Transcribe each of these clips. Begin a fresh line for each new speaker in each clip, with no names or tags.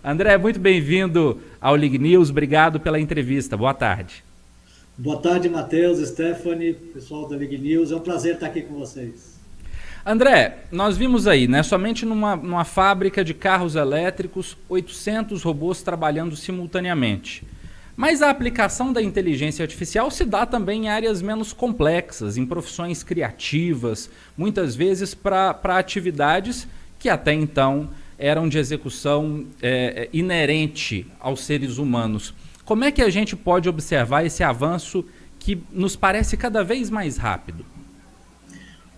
André, muito bem-vindo ao Lig News, obrigado pela entrevista, boa tarde.
Boa tarde, Matheus, Stephanie, pessoal da Lig News. É um prazer estar aqui com vocês.
André, nós vimos aí, né, somente numa fábrica de carros elétricos, 800 robôs trabalhando simultaneamente. Mas a aplicação da inteligência artificial se dá também em áreas menos complexas, em profissões criativas, muitas vezes para atividades que até então eram de execução inerente aos seres humanos. Como é que a gente pode observar esse avanço que nos parece cada vez mais rápido?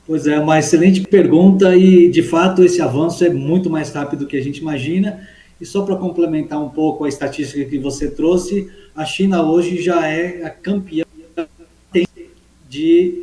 Pois é, uma excelente pergunta e, de fato, esse avanço é muito mais rápido do que a gente imagina. E só para complementar um pouco a estatística que você trouxe, a China hoje já é a campeã de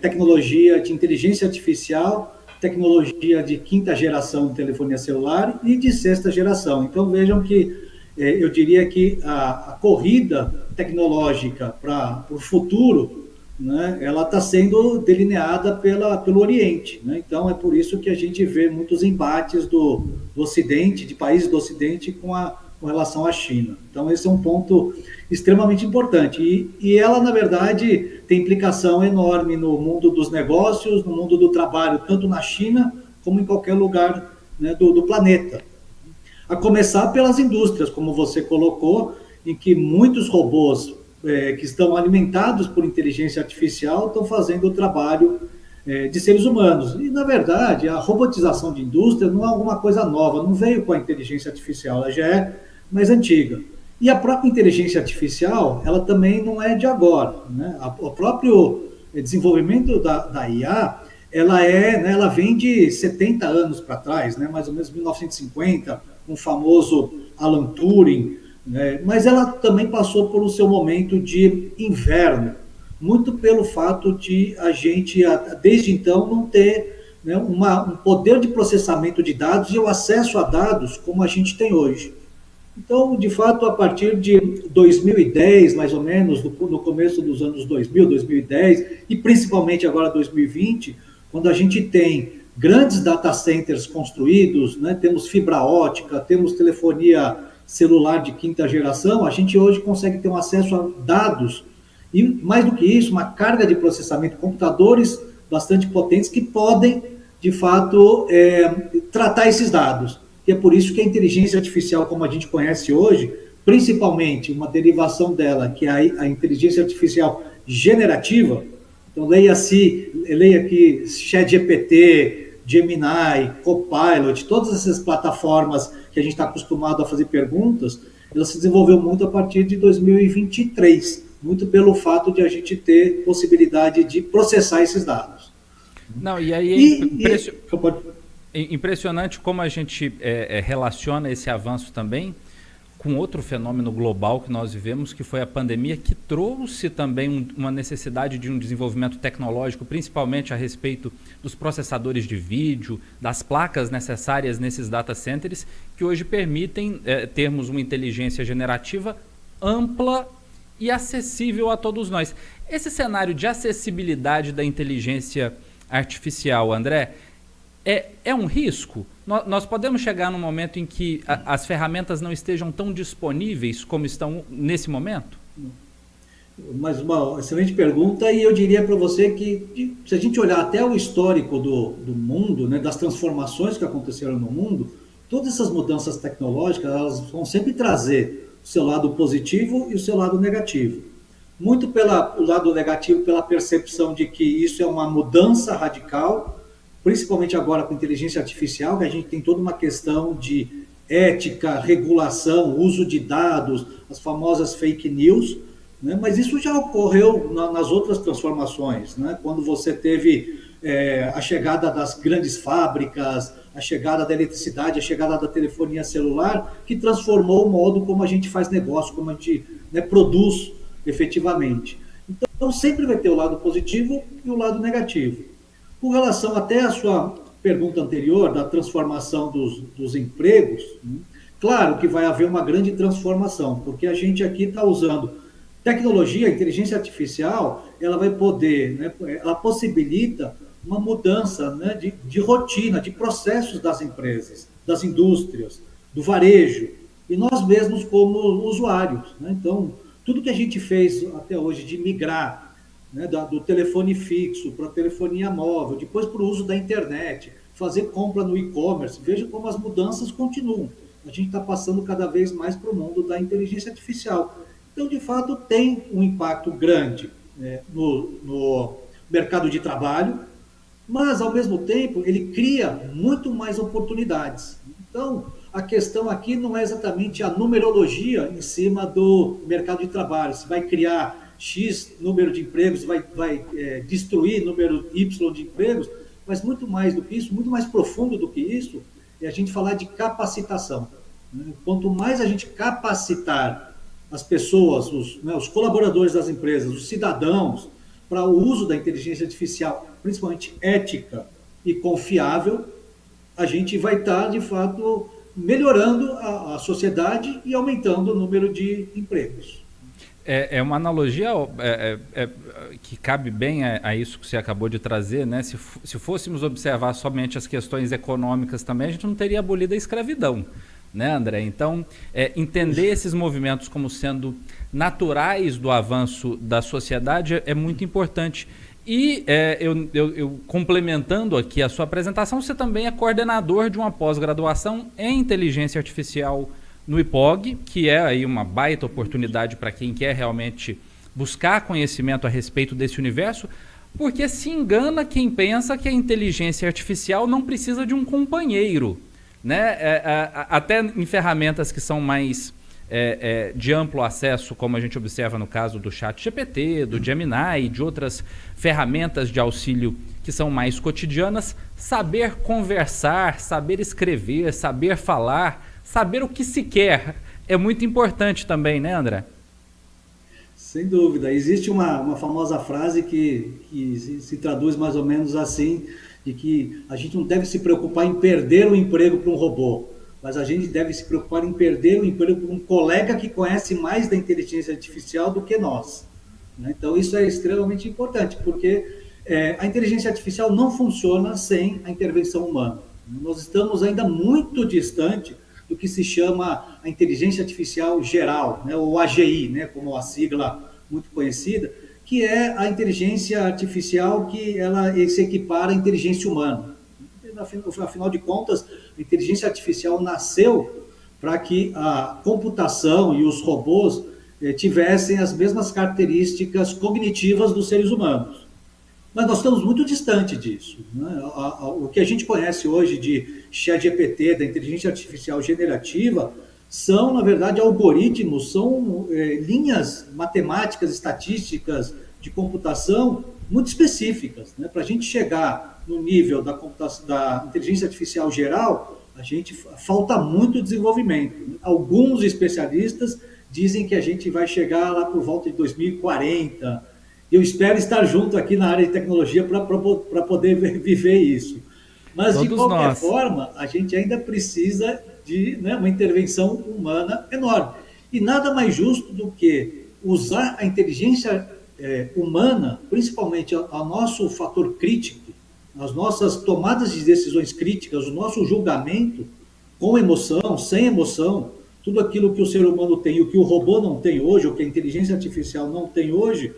tecnologia de inteligência artificial, tecnologia de quinta geração de telefonia celular e de sexta geração. Então, vejam que eu diria que a corrida tecnológica para o futuro, né, ela está sendo delineada pelo Oriente. Né? Então, é por isso que a gente vê muitos embates do Ocidente, de países do Ocidente, com relação à China. Então, esse é um ponto extremamente importante. E ela, na verdade, tem implicação enorme no mundo dos negócios, no mundo do trabalho, tanto na China como em qualquer lugar, né, do planeta. A começar pelas indústrias, como você colocou, em que muitos robôs que estão alimentados por inteligência artificial estão fazendo o trabalho de seres humanos. E, na verdade, a robotização de indústria não é alguma coisa nova, não veio com a inteligência artificial, ela já é mais antiga. E a própria inteligência artificial, ela também não é de agora. Né? O próprio desenvolvimento da IA, ela vem de 70 anos para trás, né? Mais ou menos 1950, com o famoso Alan Turing, né? Mas ela também passou por o seu momento de inverno, muito pelo fato de a gente, desde então, não ter, né, um poder de processamento de dados e o acesso a dados como a gente tem hoje. Então, de fato, a partir de 2010, mais ou menos, no começo dos anos 2000, 2010, e principalmente agora 2020, quando a gente tem grandes data centers construídos, né, temos fibra ótica, temos telefonia celular de quinta geração, a gente hoje consegue ter um acesso a dados e, mais do que isso, uma carga de processamento, computadores bastante potentes que podem, de fato, tratar esses dados. E é por isso que a inteligência artificial, como a gente conhece hoje, principalmente uma derivação dela, que é a inteligência artificial generativa, então leia aqui ChatGPT, Gemini, Copilot, todas essas plataformas que a gente está acostumado a fazer perguntas, ela se desenvolveu muito a partir de 2023, muito pelo fato de a gente ter possibilidade de processar esses dados.
Não, e aí impressionante como a gente relaciona esse avanço também com outro fenômeno global que nós vivemos, que foi a pandemia, que trouxe também uma necessidade de um desenvolvimento tecnológico, principalmente a respeito dos processadores de vídeo, das placas necessárias nesses data centers, que hoje permitem termos uma inteligência generativa ampla e acessível a todos nós. Esse cenário de acessibilidade da inteligência artificial, André, é um risco? Nós podemos chegar num momento em que as ferramentas não estejam tão disponíveis como estão nesse momento?
Mas uma excelente pergunta, e eu diria para você que, se a gente olhar até o histórico do mundo, né, das transformações que aconteceram no mundo, todas essas mudanças tecnológicas, elas vão sempre trazer o seu lado positivo e o seu lado negativo. Muito o lado negativo pela percepção de que isso é uma mudança radical, principalmente agora com inteligência artificial, que a gente tem toda uma questão de ética, regulação, uso de dados, as famosas fake news, né? Mas isso já ocorreu nas outras transformações, né? Quando você teve a chegada das grandes fábricas, a chegada da eletricidade, a chegada da telefonia celular, que transformou o modo como a gente faz negócio, como a gente, né, produz efetivamente. Então, sempre vai ter o lado positivo e o lado negativo. Com relação até à sua pergunta anterior, da transformação dos empregos, claro que vai haver uma grande transformação, porque a gente aqui está usando tecnologia, inteligência artificial, ela vai poder, né, ela possibilita uma mudança, né, de rotina, de processos das empresas, das indústrias, do varejo. e nós mesmos como usuários, né? Então, tudo que a gente fez até hoje de migrar, né, do telefone fixo para a telefonia móvel, depois para o uso da internet, fazer compra no e-commerce, veja como as mudanças continuam. A gente está passando cada vez mais para o mundo da inteligência artificial. Então, de fato, tem um impacto grande, né, no mercado de trabalho, mas, ao mesmo tempo, ele cria muito mais oportunidades. Então, a questão aqui não é exatamente a numerologia em cima do mercado de trabalho, se vai criar X número de empregos, vai destruir número Y de empregos, mas muito mais do que isso, muito mais profundo do que isso, é a gente falar de capacitação. Quanto mais a gente capacitar as pessoas, os colaboradores das empresas, os cidadãos, para o uso da inteligência artificial, principalmente ética e confiável, a gente vai estar, de fato, melhorando a sociedade e aumentando o número de empregos.
É uma analogia que cabe bem a isso que você acabou de trazer, né? Se fôssemos observar somente as questões econômicas também, a gente não teria abolido a escravidão, né, André? Então, entender esses movimentos como sendo naturais do avanço da sociedade é muito importante. E eu complementando aqui a sua apresentação, você também é coordenador de uma pós-graduação em inteligência artificial no IPOG, que é aí uma baita oportunidade para quem quer realmente buscar conhecimento a respeito desse universo, porque se engana quem pensa que a inteligência artificial não precisa de um companheiro, né? Até em ferramentas que são mais de amplo acesso, como a gente observa no caso do ChatGPT, do Gemini e de outras ferramentas de auxílio que são mais cotidianas, saber conversar, saber escrever, saber falar, saber o que se quer é muito importante também, né, André?
Sem dúvida. Existe uma famosa frase que se traduz mais ou menos assim, de que a gente não deve se preocupar em perder o emprego para um robô, mas a gente deve se preocupar em perder o emprego para um colega que conhece mais da inteligência artificial do que nós. Então, isso é extremamente importante, porque a inteligência artificial não funciona sem a intervenção humana. Nós estamos ainda muito distante do que se chama a inteligência artificial geral, né, ou AGI, né, como a sigla muito conhecida, que é a inteligência artificial que ela se equipara à inteligência humana. Afinal de contas, a inteligência artificial nasceu para que a computação e os robôs tivessem as mesmas características cognitivas dos seres humanos. Mas nós estamos muito distante disso, né? O que a gente conhece hoje de ChatGPT, da inteligência artificial generativa, são, na verdade, algoritmos, são linhas matemáticas, estatísticas de computação muito específicas, né? Para a gente chegar no nível da inteligência artificial geral, a gente falta muito desenvolvimento. Alguns especialistas dizem que a gente vai chegar lá por volta de 2040. Eu espero estar junto aqui na área de tecnologia para poder viver isso. Mas, de qualquer forma, a gente ainda precisa de, né, uma intervenção humana enorme. E nada mais justo do que usar a inteligência humana, principalmente ao nosso fator crítico, as nossas tomadas de decisões críticas, o nosso julgamento, com emoção, sem emoção, tudo aquilo que o ser humano tem e o que o robô não tem hoje, ou que a inteligência artificial não tem hoje,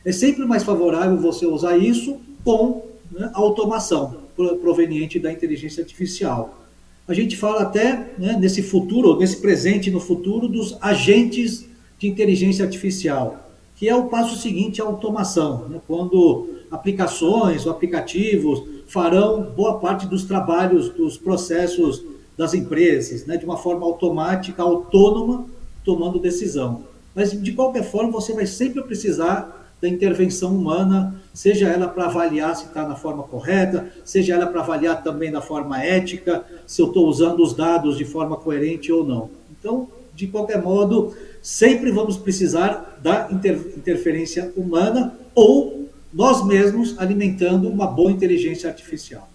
é sempre mais favorável você usar isso com, né, automação proveniente da inteligência artificial. A gente fala até, né, nesse futuro, nesse presente e no futuro, dos agentes de inteligência artificial, que é o passo seguinte à automação, né, quando aplicações ou aplicativos farão boa parte dos trabalhos, dos processos das empresas, né, de uma forma automática, autônoma, tomando decisão. Mas, de qualquer forma, você vai sempre precisar da intervenção humana, seja ela para avaliar se está na forma correta, seja ela para avaliar também da forma ética, se eu estou usando os dados de forma coerente ou não. Então, de qualquer modo, sempre vamos precisar da interferência humana ou nós mesmos alimentando uma boa inteligência artificial.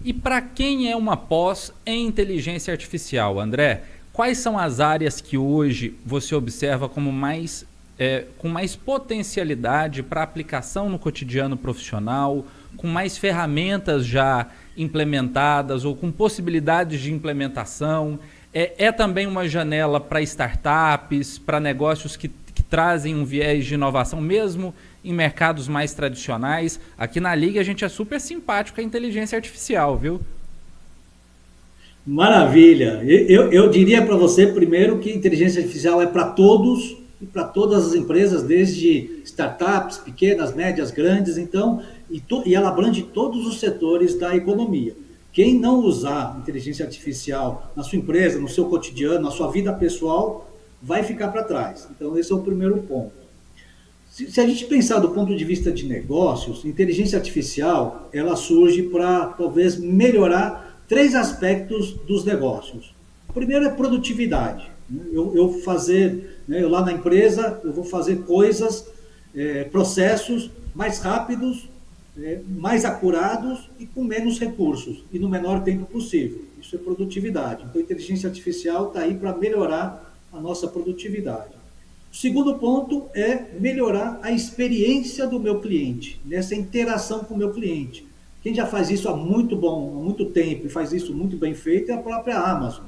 E para quem é uma pós em inteligência artificial, André, quais são as áreas que hoje você observa como com mais potencialidade para aplicação no cotidiano profissional, com mais ferramentas já implementadas ou com possibilidades de implementação? É também uma janela para startups, para negócios que trazem um viés de inovação, mesmo em mercados mais tradicionais. Aqui na Liga a gente é super simpático à inteligência artificial, viu?
Maravilha. Eu diria para você, primeiro, que inteligência artificial é para todos e para todas as empresas, desde startups, pequenas, médias, grandes, então, e ela abrange todos os setores da economia. Quem não usar inteligência artificial na sua empresa, no seu cotidiano, na sua vida pessoal, vai ficar para trás. Então, esse é o primeiro ponto. Se a gente pensar do ponto de vista de negócios, inteligência artificial, ela surge para talvez melhorar três aspectos dos negócios. O primeiro é produtividade. Eu lá na empresa, eu vou fazer coisas, processos mais rápidos, mais acurados e com menos recursos e no menor tempo possível. Isso é produtividade. Então, a inteligência artificial está aí para melhorar a nossa produtividade. O segundo ponto é melhorar a experiência do meu cliente, nessa interação com o meu cliente. Quem já faz isso há muito tempo e faz isso muito bem feito é a própria Amazon.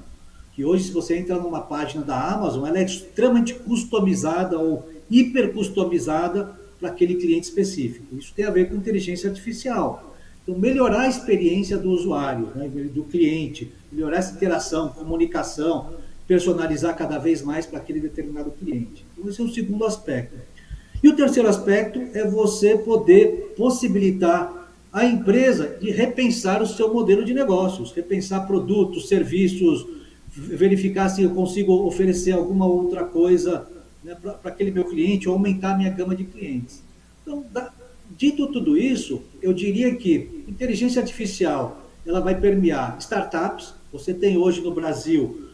Que hoje, se você entra numa página da Amazon, ela é extremamente customizada ou hiper customizada para aquele cliente específico. Isso tem a ver com inteligência artificial. Então, melhorar a experiência do usuário, né, do cliente, melhorar essa interação, comunicação, personalizar cada vez mais para aquele determinado cliente. Então, esse é o segundo aspecto. E o terceiro aspecto é você poder possibilitar a empresa de repensar o seu modelo de negócios, repensar produtos, serviços, verificar se eu consigo oferecer alguma outra coisa, né, para aquele meu cliente, ou aumentar a minha gama de clientes. Então, dito tudo isso, eu diria que inteligência artificial ela vai permear startups. Você tem hoje no Brasil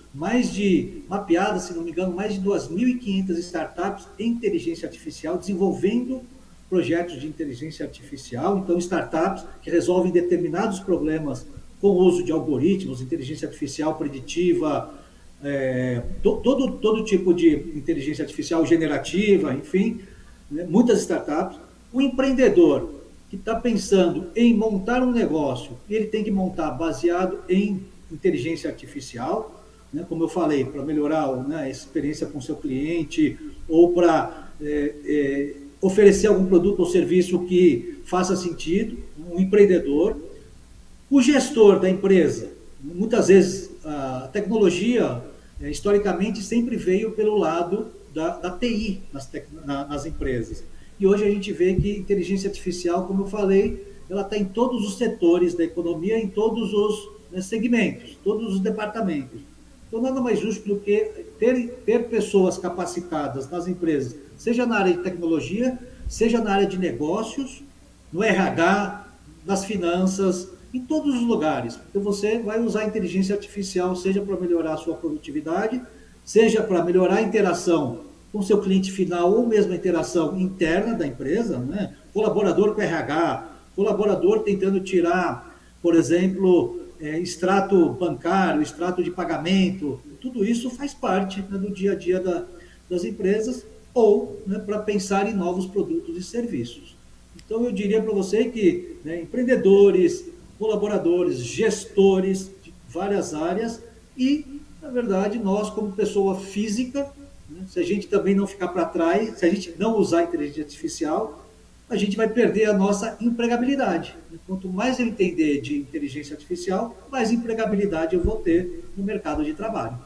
mapeadas, se não me engano, mais de 2.500 startups em inteligência artificial, desenvolvendo projetos de inteligência artificial. Então, startups que resolvem determinados problemas com o uso de algoritmos, inteligência artificial preditiva, todo tipo de inteligência artificial generativa, enfim, né, muitas startups. O empreendedor que está pensando em montar um negócio, ele tem que montar baseado em inteligência artificial, né, como eu falei, para melhorar, né, a experiência com o seu cliente, ou para oferecer algum produto ou serviço que faça sentido. Um empreendedor. O gestor da empresa, muitas vezes a tecnologia, historicamente, sempre veio pelo lado da TI nas empresas. E hoje a gente vê que inteligência artificial, como eu falei, ela está em todos os setores da economia, em todos os, né, segmentos, todos os departamentos. Então, nada mais justo do que ter pessoas capacitadas nas empresas, seja na área de tecnologia, seja na área de negócios, no RH, nas finanças, em todos os lugares. Então, você vai usar a inteligência artificial, seja para melhorar a sua produtividade, seja para melhorar a interação com o seu cliente final, ou mesmo a interação interna da empresa, né? Colaborador com RH, colaborador tentando tirar, por exemplo, extrato bancário, extrato de pagamento, tudo isso faz parte, né, do dia a dia das empresas, ou, né, para pensar em novos produtos e serviços. Então, eu diria para você que, né, empreendedores, colaboradores, gestores de várias áreas e, na verdade, nós, como pessoa física, né, se a gente também não ficar para trás, se a gente não usar a inteligência artificial, a gente vai perder a nossa empregabilidade. Quanto mais eu entender de inteligência artificial, mais empregabilidade eu vou ter no mercado de trabalho.